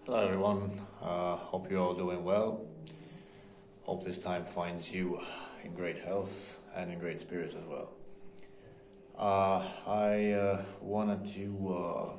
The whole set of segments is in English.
Hello everyone, hope you're all doing well. Hope this time finds you in great health and in great spirits as well. I wanted to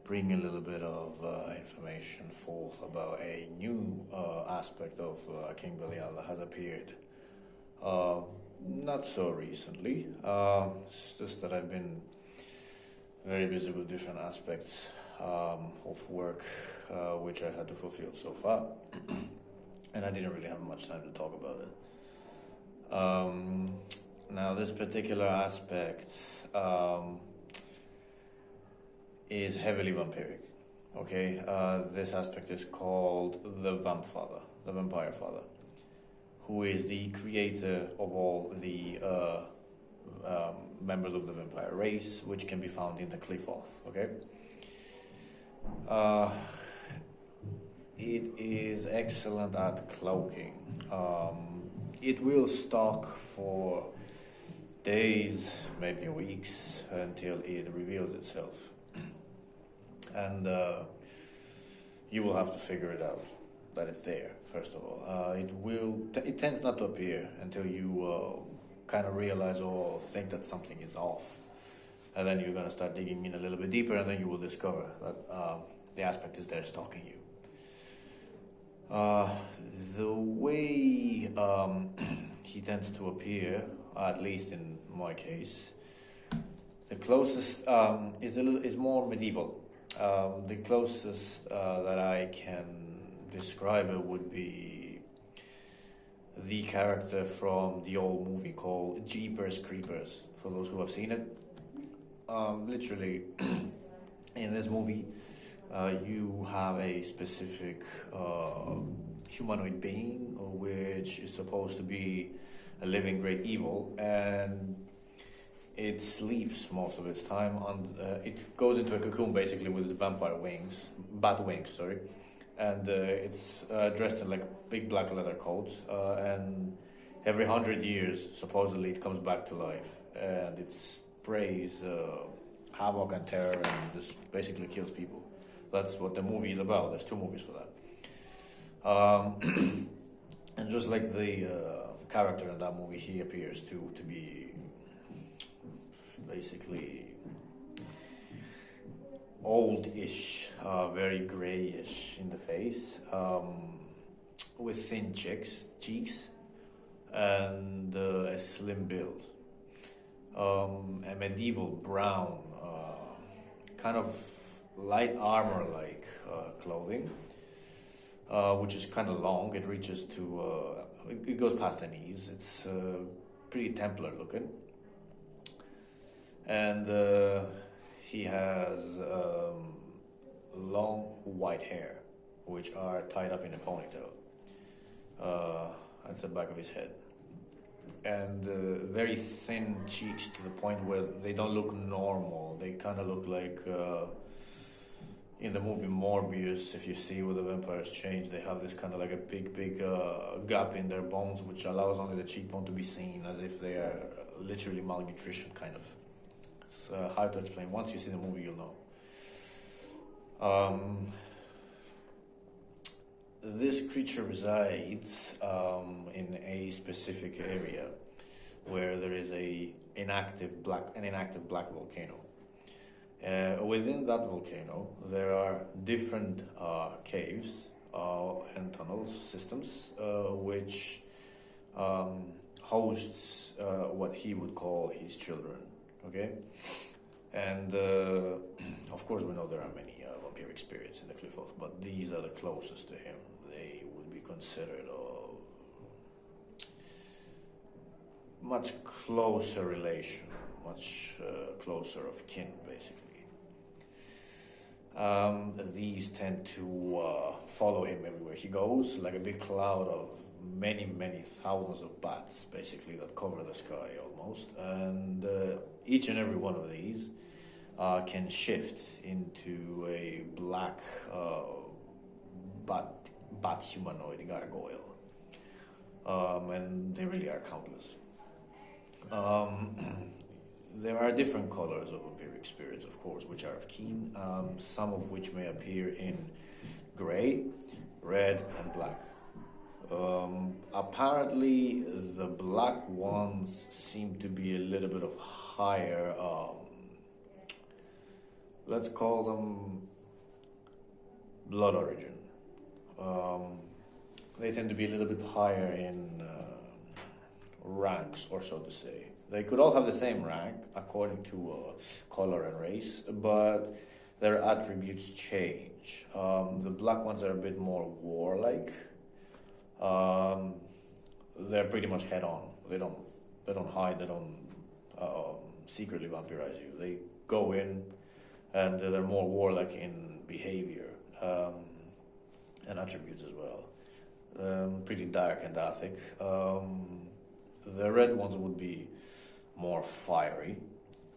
bring a little bit of information forth about a new aspect of King Belial that has appeared not so recently. It's just that I've been very busy with different aspects of work which I had to fulfill so far, and I didn't really have much time to talk about it. Now, this particular aspect is heavily vampiric. Okay, this aspect is called the Vampire Father, who is the creator of all the members of the vampire race, which can be found in the Qliphoth. Okay. It is excellent at cloaking. It will stalk for days, maybe weeks, until it reveals itself. And you will have to figure it out that it's there, first of all. It tends not to appear until you kind of realize or think that something is off. And then you're going to start digging in a little bit deeper, and then you will discover that the aspect is there stalking you. The way he tends to appear, at least in my case, the closest is more medieval. The closest that I can describe it would be the character from the old movie called Jeepers Creepers, for those who have seen it. Literally, in this movie, you have a specific humanoid being which is supposed to be a living great evil, and it sleeps most of its time. It goes into a cocoon basically with its bat wings, sorry, and it's dressed in like a big black leather coat, and every 100 years supposedly it comes back to life, and it sprays havoc and terror and just basically kills people. That's what the movie is about. There's 2 movies for that. And just like the character in that movie, he appears to be basically old-ish, very grayish in the face, with thin cheeks, and a slim build. A medieval brown, kind of light armor-like clothing, which is kind of long. It reaches to, it goes past the knees. It's pretty Templar looking. And he has long white hair, which are tied up in a ponytail at the back of his head. And very thin cheeks to the point where they don't look normal. They kind of look like in the movie Morbius, if you see where the vampires change, they have this kind of like a big gap in their bones, which allows only the cheekbone to be seen, as if they are literally malnutrition, kind of. It's hard to explain. Once you see the movie, you'll know. This creature resides in a specific area where there is an inactive black volcano. Within that volcano, there are different caves and tunnel systems which hosts what he would call his children. Okay, and of course we know there are many vampiric spirits in the Qliphoth, but these are the closest to him. They would be considered of much closer relation, much closer of kin, basically. These tend to follow him everywhere he goes, like a big cloud of many thousands of bats, basically, that cover the sky almost. And each and every one of these can shift into a black bat humanoid gargoyle. And they really are countless. there are different colors of vampiric spirits, of course, which are of keen, some of which may appear in gray, red, and black. Apparently, the black ones seem to be a little bit of higher, let's call them blood origin. They tend to be a little bit higher in ranks, or so to say. They could all have the same rank according to color and race, but their attributes change. The black ones are a bit more warlike. They're pretty much head on. They don't hide. They don't secretly vampirize you. They go in, and they're more warlike in behavior and attributes as well. Pretty dark and Athic. The red ones would be more fiery,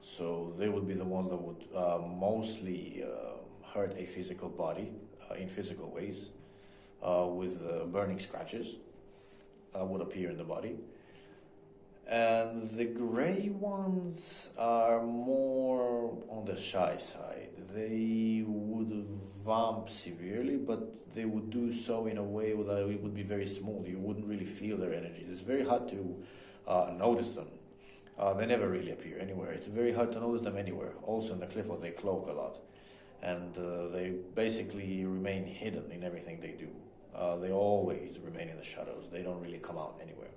so they would be the ones that would mostly hurt a physical body in physical ways, with burning scratches that would appear in the body. And the gray ones are more on the shy side. They would vamp severely, but they would do so in a way that it would be very smooth. You wouldn't really feel their energies. It's very hard to notice them. They never really appear anywhere. It's very hard to notice them anywhere. Also in the cliff, they cloak a lot. And they basically remain hidden in everything they do. They always remain in the shadows. They don't really come out anywhere.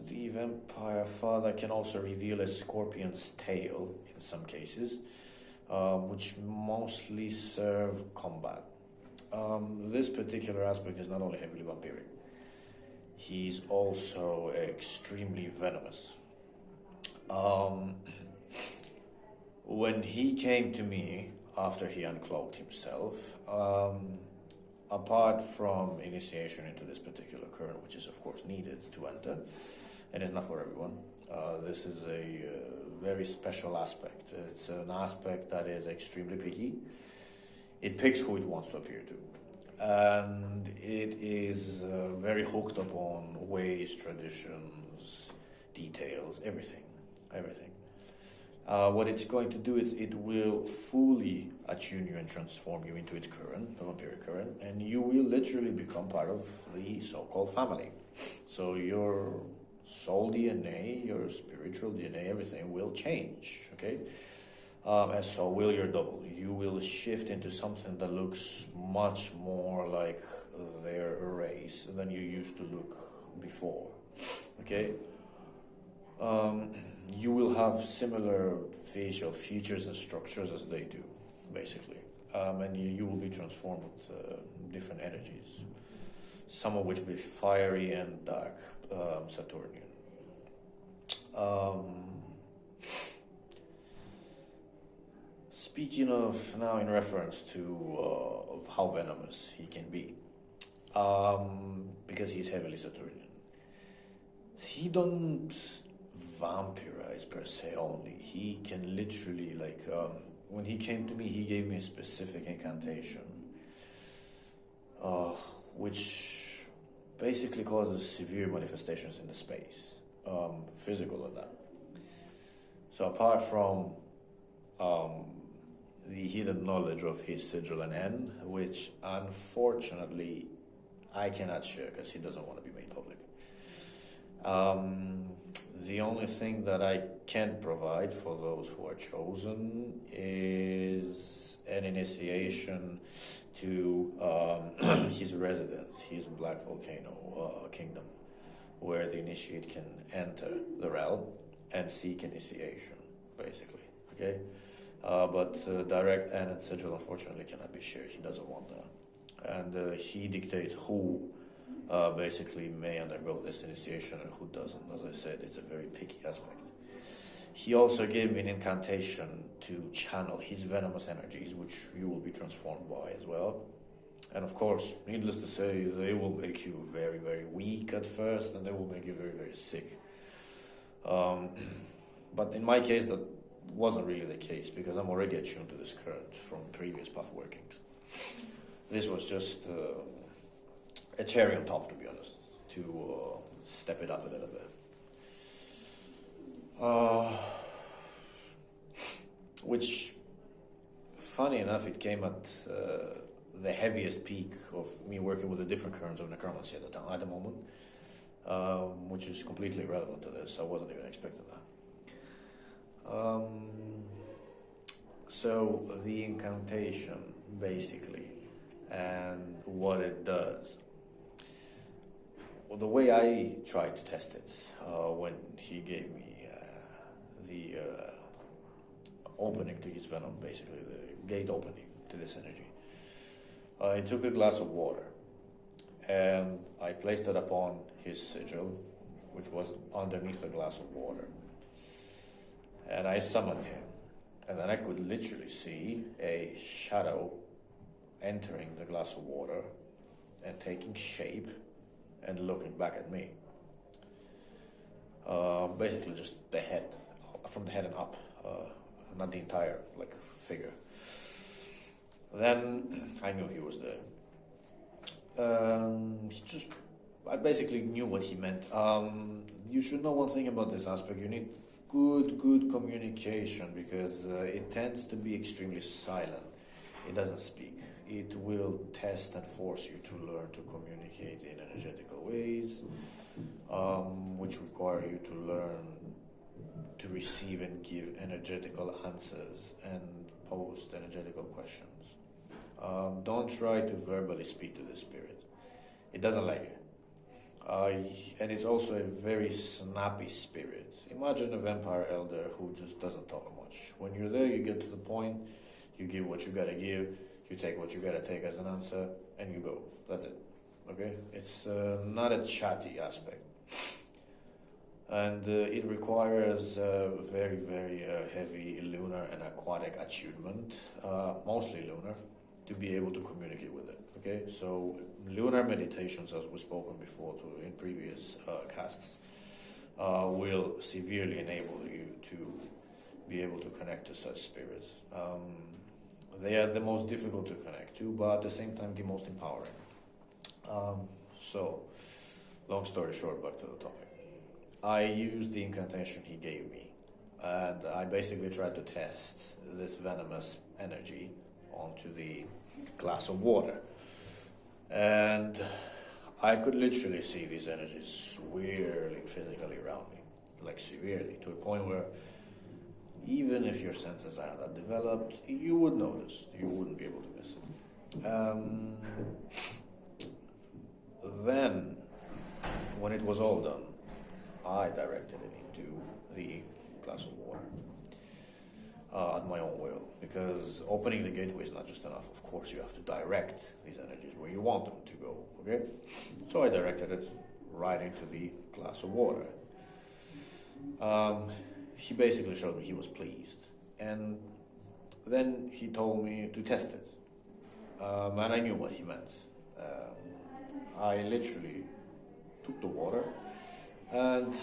The vampire father can also reveal a scorpion's tail in some cases, which mostly serve combat. This particular aspect is not only heavily vampiric, he's also extremely venomous. When he came to me after he uncloaked himself, apart from initiation into this particular current, which is of course needed to enter, and it's not for everyone, this is a very special aspect. It's an aspect that is extremely picky. It picks who it wants to appear to. And it is very hooked up on ways, traditions, details, everything. What it's going to do is it will fully attune you and transform you into its current, the vampiric current, and you will literally become part of the so-called family. So your soul DNA, your spiritual DNA, everything will change, okay? And so will your double. You will shift into something that looks much more like their race than you used to look before, okay? You will have similar facial features and structures as they do, basically. And you will be transformed with different energies, some of which will be fiery and dark, Saturnian. Speaking of, now in reference to of how venomous he can be, because he's heavily Saturnian, he don't vampirize per se only. He can literally, like, when he came to me, he gave me a specific incantation, which basically causes severe manifestations in the space, physical and that. So apart from the hidden knowledge of his sigil and end, which unfortunately I cannot share because he doesn't want to be made public. The only thing that I can provide for those who are chosen is an initiation to his residence, his Black Volcano Kingdom, where the initiate can enter the realm and seek initiation, basically, okay? But direct end and sigil unfortunately cannot be shared. He doesn't want that. And he dictates who basically may undergo this initiation and who doesn't. As I said, it's a very picky aspect. He also gave me an incantation to channel his venomous energies, which you will be transformed by as well. And of course, needless to say, they will make you very, very weak at first, and they will make you very, very sick. But in my case, that wasn't really the case, because I'm already attuned to this current from previous path workings. This was just a cherry on top, to be honest, to step it up a little bit. Uh, which, funny enough, it came at the heaviest peak of me working with the different currents of necromancy at the moment, which is completely irrelevant to this. I wasn't even expecting that. So the incantation, basically, and what it does. Well, the way I tried to test it, when he gave me the opening to his venom, basically the gate opening to this energy, I took a glass of water and I placed it upon his sigil, which was underneath the glass of water, and I summoned him, and then I could literally see a shadow entering the glass of water and taking shape and looking back at me. Basically just the head, from the head and up, not the entire figure. Then I knew he was there. I basically knew what he meant. You should know one thing about this aspect. You need good communication, because it tends to be extremely silent. It doesn't speak. It will test and force you to learn to communicate in energetical ways, which require you to learn to receive and give energetical answers and post energetical questions. Don't try to verbally speak to the spirit. It doesn't like it. And it's also a very snappy spirit. Imagine a vampire elder who just doesn't talk much. When you're there, you get to the point, you give what you gotta give, you take what you gotta take as an answer, and you go. That's it. Okay? It's not a chatty aspect. And it requires very heavy lunar and aquatic attunement, mostly lunar, to be able to communicate with it. Okay, so lunar meditations, as we've spoken before in previous casts, will severely enable you to be able to connect to such spirits. They are the most difficult to connect to, but at the same time the most empowering. So, long story short, back to the topic. I used the incantation he gave me, and I basically tried to test this venomous energy onto the glass of water. And I could literally see these energies swirling physically around me, like severely, to a point where even if your senses are not developed, you would notice. You wouldn't be able to miss it. Then, when it was all done, I directed it into the glass of water at my own will, because opening the gateway is not just enough. Of course, you have to direct these energies where you want them to go, okay? So I directed it right into the glass of water. He basically showed me he was pleased, and then he told me to test it, and I knew what he meant. I literally took the water and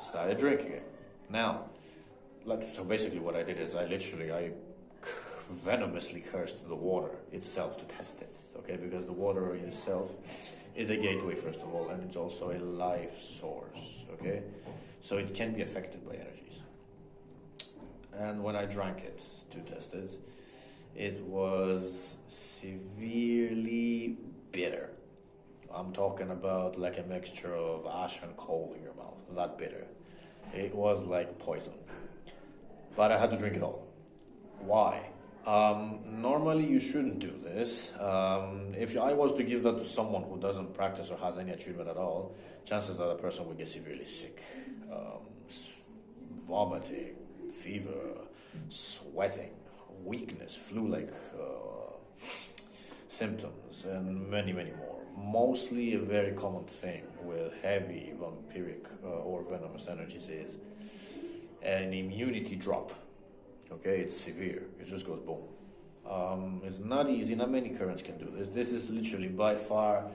started drinking it. Now, so basically what I did is I venomously cursed the water itself to test it, okay? Because the water in itself is a gateway, first of all, and it's also a life source, okay? So it can be affected by energies. And when I drank it to test it, it was severely bitter. I'm talking about like a mixture of ash and coal in your mouth, that bitter. It was like poison. But I had to drink it all. Why? Normally you shouldn't do this. If I was to give that to someone who doesn't practice or has any attunement at all, chances are the person would get severely sick. Vomiting, fever, sweating, weakness, flu-like symptoms, and many more. Mostly a very common thing with heavy vampiric or venomous energies is an immunity drop. Okay, it's severe. It just goes boom. It's not easy. Not many currents can do this. This is literally by far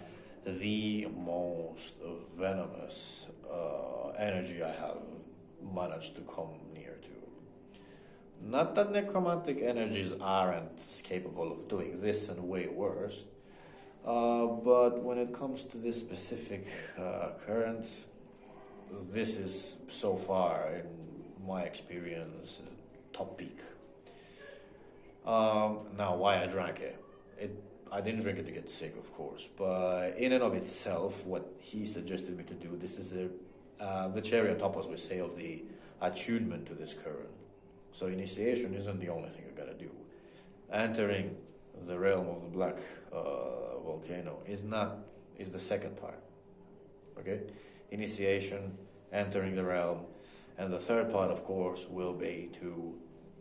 the most venomous energy I have managed to come near to. Not that necromantic energies aren't capable of doing this and way worse, but when it comes to this specific current, this is so far in my experience, top peak. Now, why I drank it? I didn't drink it to get sick, of course, but in and of itself, what he suggested me to do, this is the cherry on top, as we say, of the attunement to this current. So initiation isn't the only thing you gotta do. Entering the realm of the black volcano is the second part. Okay, initiation, entering the realm, and the third part, of course, will be to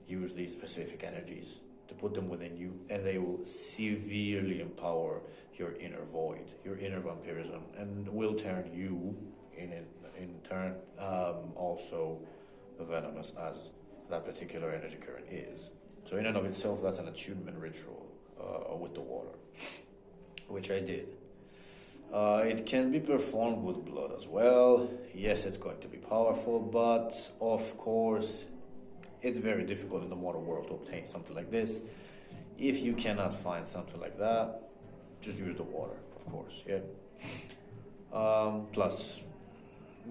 use these specific energies to put them within you, and they will severely empower your inner void, your inner vampirism, and will turn you in turn also venomous as that particular energy current is. So in and of itself, that's an attunement ritual with the water, which I did. It can be performed with blood as well. Yes, it's going to be powerful, but of course, it's very difficult in the modern world to obtain something like this. If you cannot find something like that, just use the water, of course, yeah. Plus,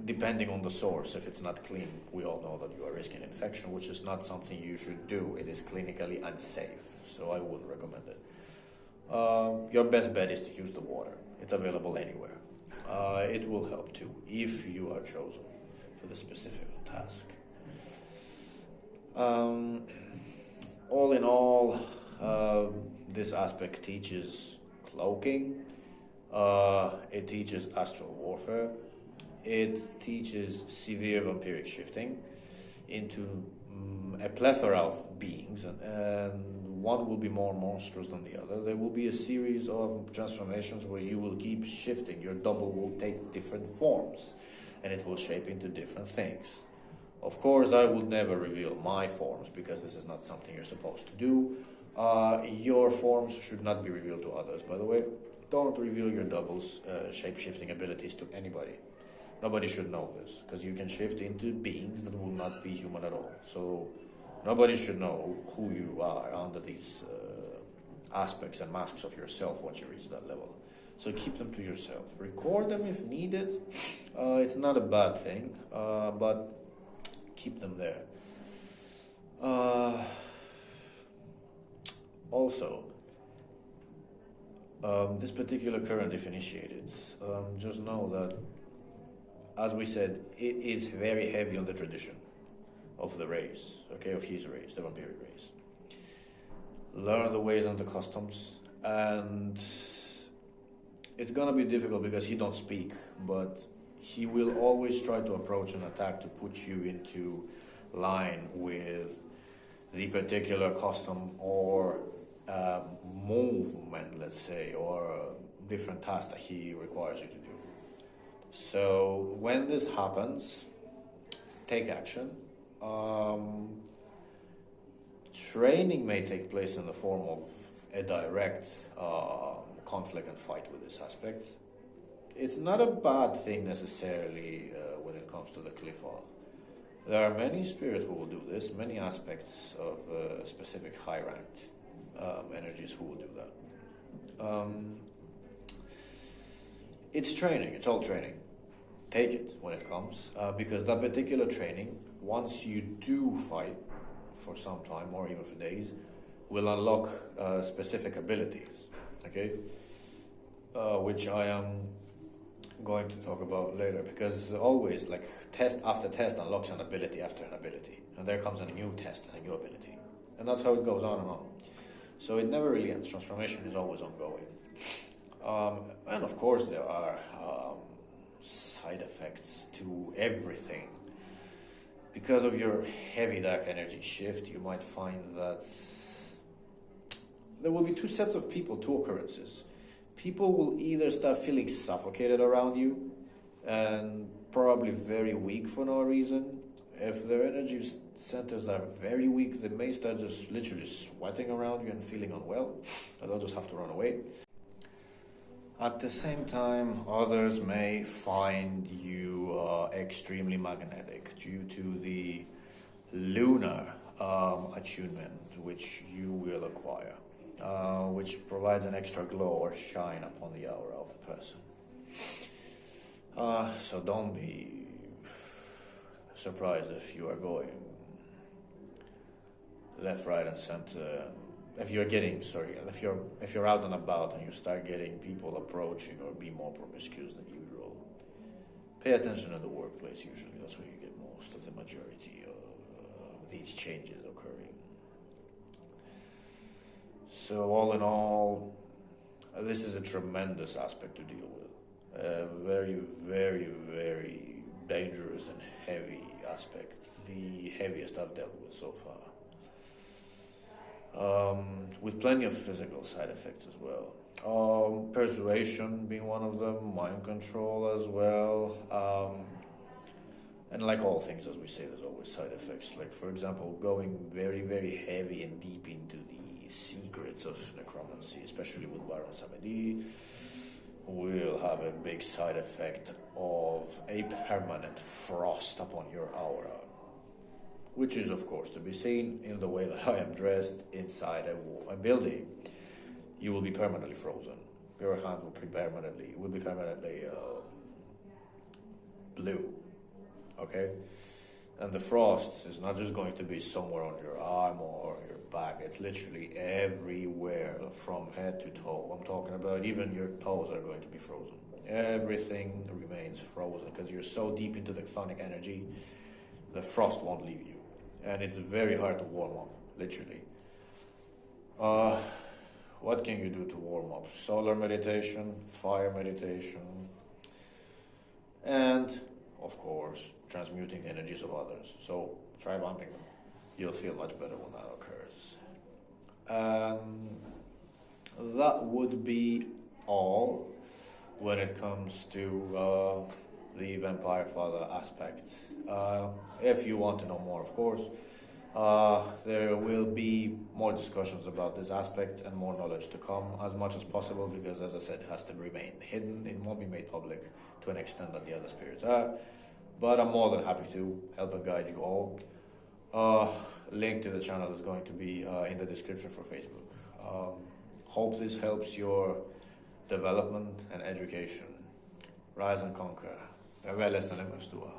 depending on the source, if it's not clean, we all know that you are risking infection, which is not something you should do. It is clinically unsafe, so I wouldn't recommend it. Your best bet is to use the water. It's available anywhere. It will help too, if you are chosen for the specific task. All in all, this aspect teaches cloaking, it teaches astral warfare, it teaches severe vampiric shifting into a plethora of beings, and one will be more monstrous than the other. There will be a series of transformations where you will keep shifting. Your double will take different forms, and it will shape into different things. Of course, I would never reveal my forms, because this is not something you're supposed to do. Your forms should not be revealed to others, by the way. Don't reveal your double's shape-shifting abilities to anybody. Nobody should know this, because you can shift into beings that will not be human at all. So nobody should know who you are under these aspects and masks of yourself once you reach that level. So keep them to yourself. Record them if needed. It's not a bad thing, but keep them there. Also, this particular current, if initiated, just know that, as we said, it is very heavy on the tradition of the race, okay, of his race, the vampiric race. Learn the ways and the customs, and it's gonna be difficult because he don't speak, but he will always try to approach an attack to put you into line with the particular custom or movement, let's say, or different task that he requires you to do. So when this happens, take action. Training may take place in the form of a direct conflict and fight with this aspect. It's not a bad thing necessarily when it comes to the Qliphoth. There are many spirits who will do this, many aspects of specific high-ranked energies who will do that. It's training, it's all training. Take it when it comes, because that particular training, once you do fight for some time or even for days, will unlock specific abilities, okay? Which I am going to talk about later, because always, like, test after test unlocks an ability after an ability, and there comes a new test and a new ability, and that's how it goes on and on. So it never really ends. Transformation is always ongoing. And of course there are side effects to everything. Because of your heavy dark energy shift, you might find that there will be two sets of people, two occurrences. People will either start feeling suffocated around you and probably very weak for no reason. If their energy centers are very weak, they may start just literally sweating around you and feeling unwell, and they'll just have to run away. At the same time, others may find you extremely magnetic due to the lunar attunement which you will acquire, which provides an extra glow or shine upon the aura of the person. So don't be surprised if you are going left, right, and center. If you're out and about and you start getting people approaching or be more promiscuous than usual, pay attention in the workplace. Usually, that's where you get most of the majority of these changes occurring. So, all in all, this is a tremendous aspect to deal with. A very, very, very dangerous and heavy aspect. The heaviest I've dealt with so far. With plenty of physical side effects as well. Persuasion being one of them, mind control as well. And like all things, as we say, there's always side effects. Like, for example, going very, very heavy and deep into the secrets of necromancy, especially with Baron Samedi, will have a big side effect of a permanent frost upon your aura. Which is, of course, to be seen in the way that I am dressed inside a building. You will be permanently frozen. Your hand will be permanently blue. Okay? And the frost is not just going to be somewhere on your arm or your back. It's literally everywhere from head to toe. I'm talking about even your toes are going to be frozen. Everything remains frozen because you're so deep into the chthonic energy, the frost won't leave you. And it's very hard to warm up, literally. What can you do to warm up? Solar meditation, fire meditation, and, of course, transmuting the energies of others. So try vamping them. You'll feel much better when that occurs. That would be all when it comes to the Vampire Father aspect. If you want to know more, of course, there will be more discussions about this aspect and more knowledge to come as much as possible, because, as I said, it has to remain hidden. It won't be made public to an extent that the other spirits are, but I'm more than happy to help and guide you all. Link to the channel is going to be in the description for Facebook. Hope this helps your development and education. Rise and conquer. Veles tenemos tua.